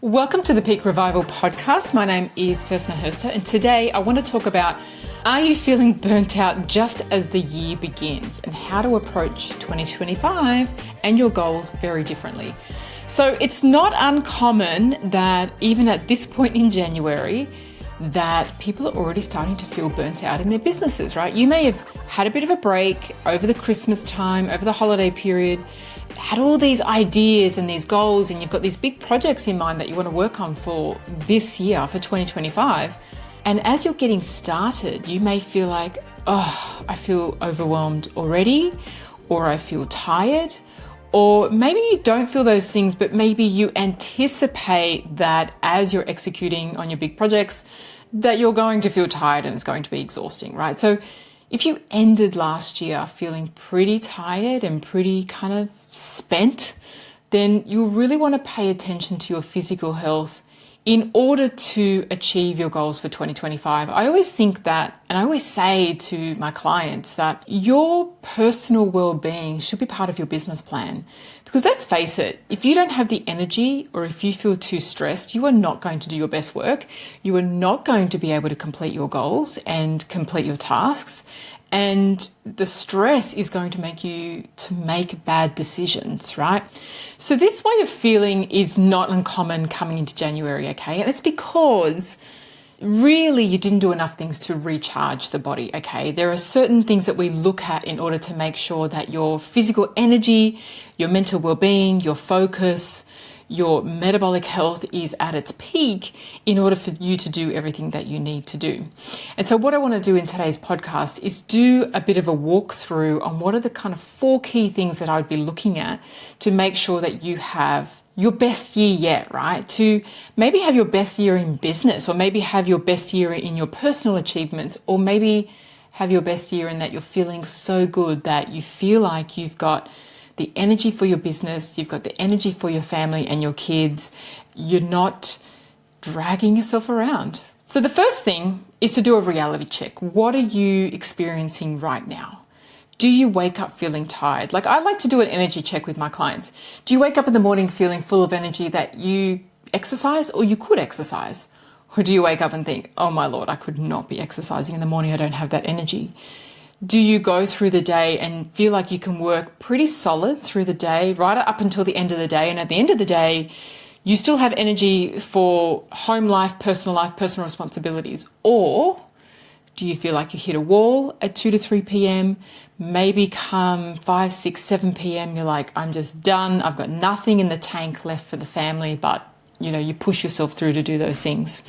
Welcome to the Peak Revival podcast. My name is Vesna Herster, and today I want to talk about, are you feeling burnt out just as the year begins, and how to approach 2025 and your goals very differently. So it's not uncommon that even at this point in January, that people are already starting to feel burnt out in their businesses, right? You may have had a bit of a break over the Christmas time, over the holiday period, had all these ideas and these goals, and you've got these big projects in mind that you want to work on for this year, for 2025. And as you're getting started, you may feel like, oh, I feel overwhelmed already, or I feel tired, or maybe you don't feel those things, but maybe you anticipate that as you're executing on your big projects, that you're going to feel tired and it's going to be exhausting, right? So if you ended last year feeling pretty tired and pretty kind of spent, then you'll really want to pay attention to your physical health in order to achieve your goals for 2025. I always think that, and I always say to my clients that your personal well-being should be part of your business plan. Because let's face it, if you don't have the energy or if you feel too stressed, you are not going to do your best work. You are not going to be able to complete your goals and complete your tasks. And the stress is going to make you to make bad decisions, right? So this way of feeling is not uncommon coming into January, okay? And it's because really you didn't do enough things to recharge the body, okay? There are certain things that we look at in order to make sure that your physical energy, your mental well-being, your focus, your metabolic health is at its peak in order for you to do everything that you need to do. And so what I want to do in today's podcast is do a bit of a walkthrough on what are the kind of 4 key things that I would be looking at to make sure that you have your best year yet, right? To maybe have your best year in business, or maybe have your best year in your personal achievements, or maybe have your best year in that you're feeling so good that you feel like you've got the energy for your business, you've got the energy for your family and your kids. You're not dragging yourself around. So the first thing is to do a reality check. What are you experiencing right now? Do you wake up feeling tired? Like, I like to do an energy check with my clients. Do you wake up in the morning feeling full of energy that you exercise or you could exercise? Or do you wake up and think, oh my Lord, I could not be exercising in the morning. I don't have that energy. Do you go through the day and feel like you can work pretty solid through the day, right up until the end of the day? And at the end of the day, you still have energy for home life, personal responsibilities? Or do you feel like you hit a wall at 2 to 3 p.m.? Maybe come 5, 6, 7 p.m., you're like, I'm just done. I've got nothing in the tank left for the family, but you push yourself through to do those things.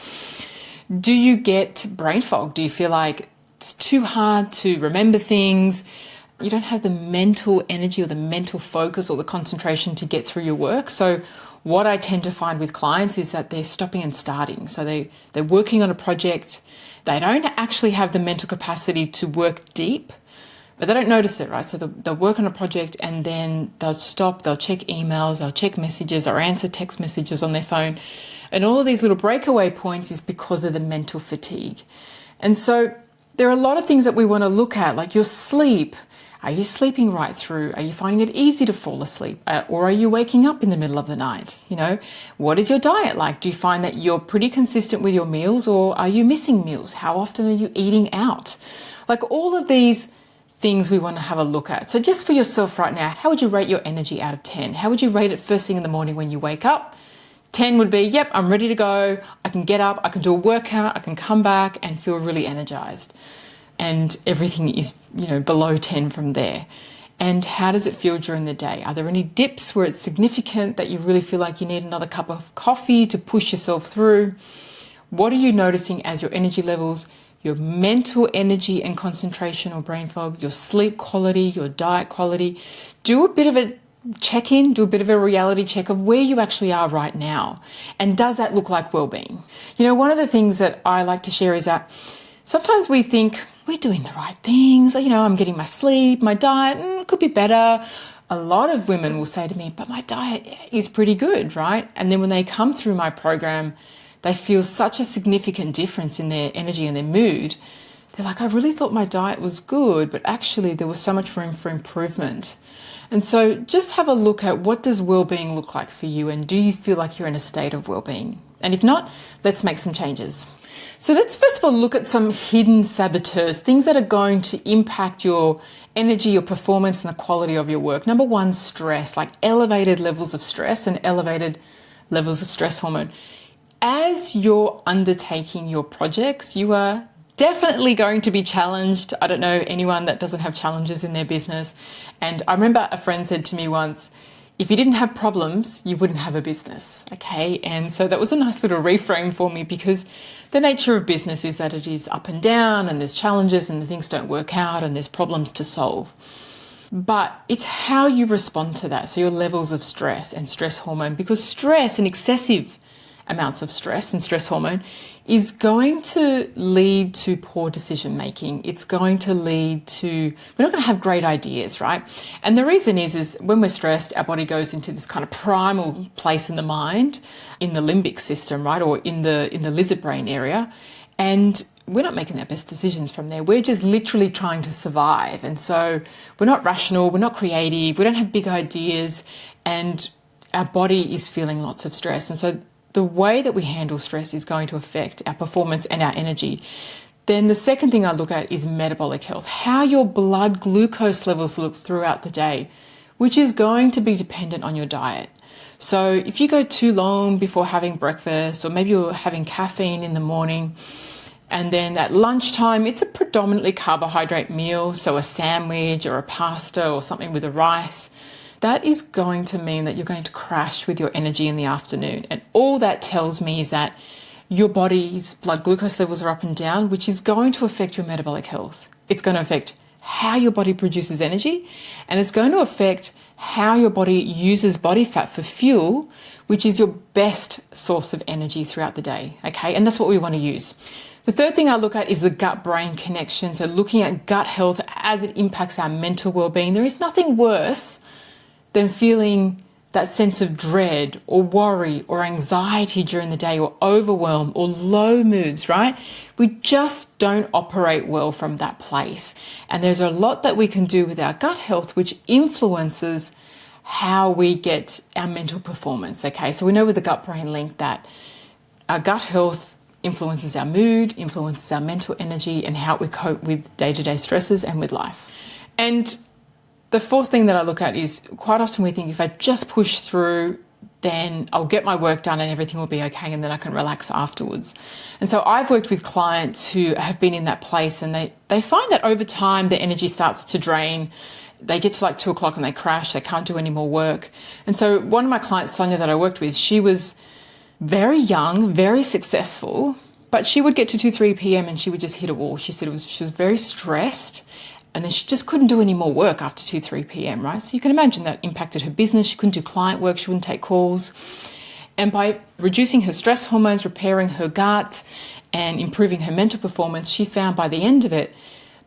Do you get brain fog? Do you feel like it's too hard to remember things? You don't have the mental energy or the mental focus or the concentration to get through your work. So what I tend to find with clients is that they're stopping and starting. So they're working on a project. They don't actually have the mental capacity to work deep, but they don't notice it, right? So they'll work on a project and then they'll stop, they'll check emails, they'll check messages or answer text messages on their phone. And all of these little breakaway points is because of the mental fatigue. And so there are a lot of things that we want to look at, like your sleep. Are you sleeping right through? Are you finding it easy to fall asleep? Or are you waking up in the middle of the night? What is your diet like? Do you find that you're pretty consistent with your meals, or are you missing meals? How often are you eating out? Like, all of these things we want to have a look at. So just for yourself right now, how would you rate your energy out of 10? How would you rate it first thing in the morning when you wake up? 10 would be, yep, I'm ready to go. I can get up, I can do a workout, I can come back and feel really energized. And everything is, below 10 from there. And how does it feel during the day? Are there any dips where it's significant that you really feel like you need another cup of coffee to push yourself through? What are you noticing as your energy levels, your mental energy and concentration or brain fog, your sleep quality, your diet quality? Do a bit of a check-in, do a bit of a reality check of where you actually are right now. And does that look like well-being? One of the things that I like to share is that sometimes we think we're doing the right things. I'm getting my sleep, my diet, it could be better. A lot of women will say to me, but my diet is pretty good, right? And then when they come through my program, they feel such a significant difference in their energy and their mood. They're like, I really thought my diet was good, but actually there was so much room for improvement. And so just have a look at, what does well-being look like for you, and do you feel like you're in a state of well-being? And if not, let's make some changes. So let's first of all look at some hidden saboteurs, things that are going to impact your energy, your performance, and the quality of your work. Number one, stress, like elevated levels of stress and elevated levels of stress hormone. As you're undertaking your projects, you are definitely going to be challenged. I don't know anyone that doesn't have challenges in their business. And I remember a friend said to me once, if you didn't have problems, you wouldn't have a business. Okay. And so that was a nice little reframe for me, because the nature of business is that it is up and down, and there's challenges, and the things don't work out, and there's problems to solve. But it's how you respond to that. So your levels of stress and stress hormone, because stress and excessive amounts of stress and stress hormone is going to lead to poor decision making. It's going to lead to, we're not going to have great ideas, right? And the reason is when we're stressed, our body goes into this kind of primal place in the mind, in the limbic system, right? Or in the lizard brain area. And we're not making our best decisions from there. We're just literally trying to survive. And so we're not rational, we're not creative, we don't have big ideas, and our body is feeling lots of stress. And so the way that we handle stress is going to affect our performance and our energy. Then the second thing I look at is metabolic health, how your blood glucose levels looks throughout the day, which is going to be dependent on your diet. So if you go too long before having breakfast, or maybe you're having caffeine in the morning, and then at lunchtime, it's a predominantly carbohydrate meal, so a sandwich or a pasta or something with a rice, that is going to mean that you're going to crash with your energy in the afternoon. And all that tells me is that your body's blood glucose levels are up and down, which is going to affect your metabolic health. It's going to affect how your body produces energy, and it's going to affect how your body uses body fat for fuel, which is your best source of energy throughout the day. Okay, and that's what we want to use. The third thing I look at is the gut-brain connection. So looking at gut health as it impacts our mental well-being. There is nothing worse than feeling that sense of dread or worry or anxiety during the day, or overwhelm or low moods, right? We just don't operate well from that place. And there's a lot that we can do with our gut health, which influences how we get our mental performance. Okay, so we know with the gut-brain link that our gut health influences our mood, influences our mental energy, and how we cope with day-to-day stresses and with life. And the fourth thing that I look at is, quite often we think if I just push through, then I'll get my work done and everything will be okay, and then I can relax afterwards. And so I've worked with clients who have been in that place, and they find that over time their energy starts to drain. They get to like 2 o'clock and they crash, they can't do any more work. And so one of my clients, Sonia, that I worked with, she was very young, very successful, but she would get to 2, 3 p.m. and she would just hit a wall. She said she was very stressed, and then she just couldn't do any more work after 2, 3 p.m., right? So you can imagine that impacted her business. She couldn't do client work. She wouldn't take calls. And by reducing her stress hormones, repairing her gut, and improving her mental performance, she found by the end of it,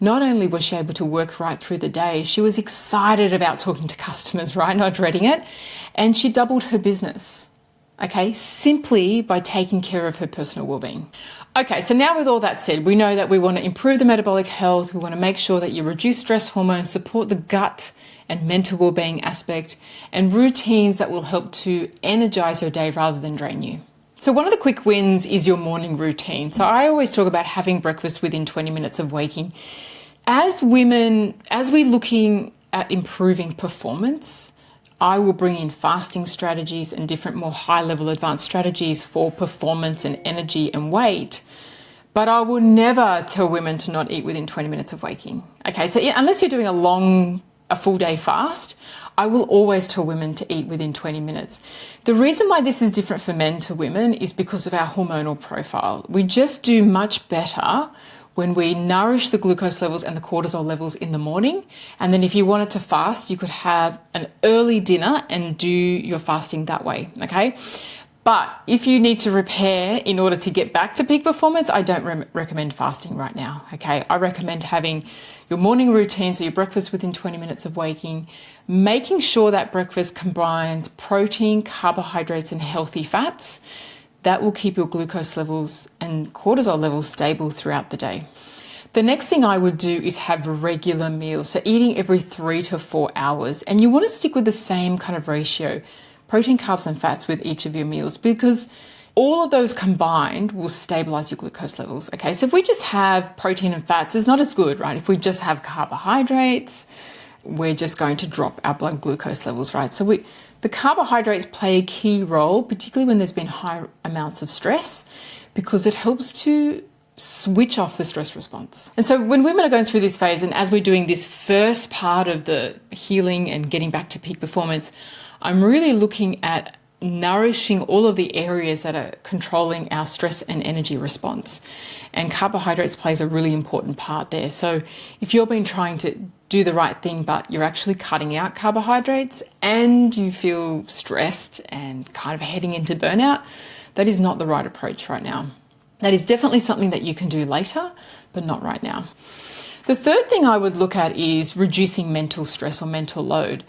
not only was she able to work right through the day, she was excited about talking to customers, right? Not dreading it. And she doubled her business, okay, simply by taking care of her personal well-being. Okay, so now with all that said, we know that we want to improve the metabolic health. We want to make sure that you reduce stress hormones, support the gut and mental well-being aspect, and routines that will help to energize your day rather than drain you. So one of the quick wins is your morning routine. So I always talk about having breakfast within 20 minutes of waking. As women, as we're looking at improving performance, I will bring in fasting strategies and different more high-level advanced strategies for performance and energy and weight. But I will never tell women to not eat within 20 minutes of waking. Okay, so unless you're doing a full day fast, I will always tell women to eat within 20 minutes. The reason why this is different for men to women is because of our hormonal profile. We just do much better when we nourish the glucose levels and the cortisol levels in the morning. And then if you wanted to fast, you could have an early dinner and do your fasting that way, okay? But if you need to repair in order to get back to peak performance, I don't recommend fasting right now, okay? I recommend having your morning routine, so your breakfast within 20 minutes of waking, making sure that breakfast combines protein, carbohydrates, and healthy fats. That will keep your glucose levels and cortisol levels stable throughout the day. The next thing I would do is have regular meals. So eating every 3 to 4 hours. And you want to stick with the same kind of ratio, protein, carbs, and fats with each of your meals, because all of those combined will stabilize your glucose levels. Okay, so if we just have protein and fats, it's not as good, right? If we just have carbohydrates, we're just going to drop our blood glucose levels, right? So the carbohydrates play a key role, particularly when there's been high amounts of stress, because it helps to switch off the stress response. And so when women are going through this phase, and as we're doing this first part of the healing and getting back to peak performance, I'm really looking at nourishing all of the areas that are controlling our stress and energy response. And carbohydrates plays a really important part there. So if you've been trying to do the right thing, but you're actually cutting out carbohydrates and you feel stressed and kind of heading into burnout, that is not the right approach right now. That is definitely something that you can do later, but not right now. The third thing I would look at is reducing mental stress or mental load.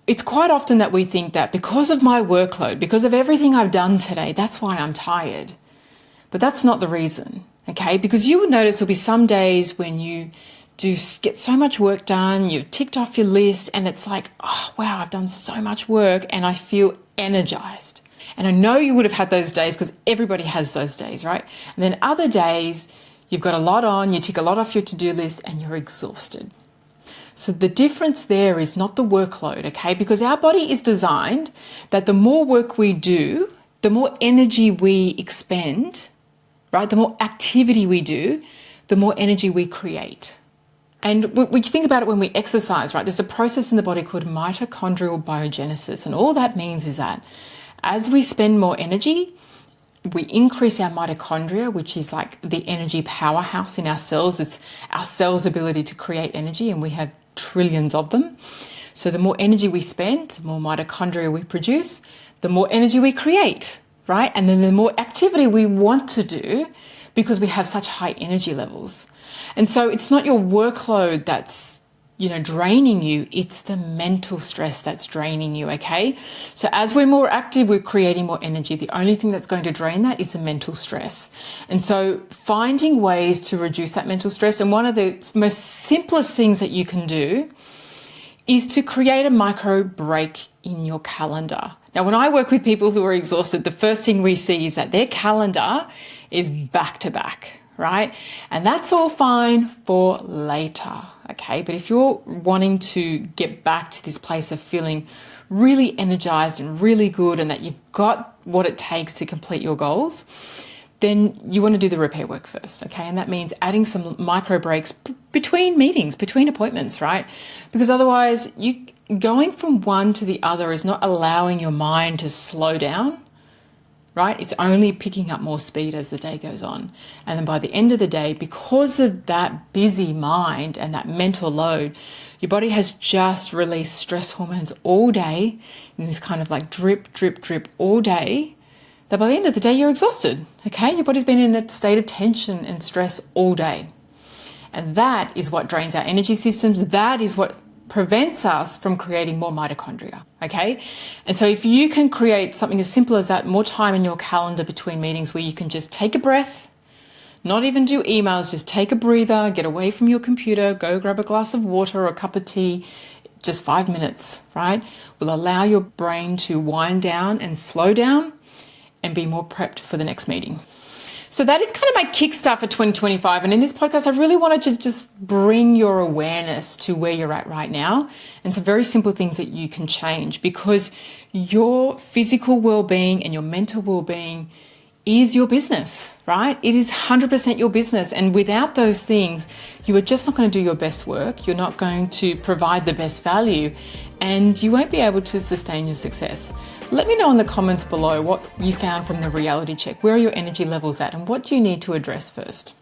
It's quite often that we think that because of my workload, because of everything I've done today, that's why I'm tired. But that's not the reason, okay? Because you would notice there'll be some days when you do get so much work done, you've ticked off your list, and it's like, oh, wow, I've done so much work and I feel energized. And I know you would have had those days because everybody has those days, right? And then other days, you've got a lot on, you tick a lot off your to-do list and you're exhausted. So the difference there is not the workload, okay? Because our body is designed that the more work we do, the more energy we expend, right? The more activity we do, the more energy we create. And when you think about it, when we exercise, right, there's a process in the body called mitochondrial biogenesis. And all that means is that as we spend more energy, we increase our mitochondria, which is like the energy powerhouse in our cells. It's our cells' ability to create energy, and we have trillions of them. So the more energy we spend, the more mitochondria we produce, the more energy we create, right? And then the more activity we want to do because we have such high energy levels. And so it's not your workload that's draining you, it's the mental stress that's draining you, okay? So as we're more active, we're creating more energy. The only thing that's going to drain that is the mental stress. And so finding ways to reduce that mental stress, and one of the most simplest things that you can do is to create a micro break in your calendar. Now, when I work with people who are exhausted, the first thing we see is that their calendar is back to back, right? And that's all fine for later, okay? But if you're wanting to get back to this place of feeling really energized and really good and that you've got what it takes to complete your goals, then you want to do the repair work first, okay? And that means adding some micro breaks between meetings, between appointments, right? Because otherwise, going from one to the other is not allowing your mind to slow down, right? It's only picking up more speed as the day goes on. And then by the end of the day, because of that busy mind and that mental load, your body has just released stress hormones all day in this kind of like drip, drip, drip all day, that by the end of the day, you're exhausted, okay? Your body's been in a state of tension and stress all day. And that is what drains our energy systems. That is what prevents us from creating more mitochondria, okay? And so if you can create something as simple as that, more time in your calendar between meetings where you can just take a breath, not even do emails, just take a breather, get away from your computer, go grab a glass of water or a cup of tea, just 5 minutes, right? Will allow your brain to wind down and slow down and be more prepped for the next meeting. So that is kind of my kickstart for 2025. And in this podcast, I really wanted to just bring your awareness to where you're at right now and some very simple things that you can change, because your physical well-being and your mental well-being is your business, right? It is 100% your business. And without those things, you are just not going to do your best work. You're not going to provide the best value, and you won't be able to sustain your success. Let me know in the comments below what you found from the reality check. Where are your energy levels at, and what do you need to address first?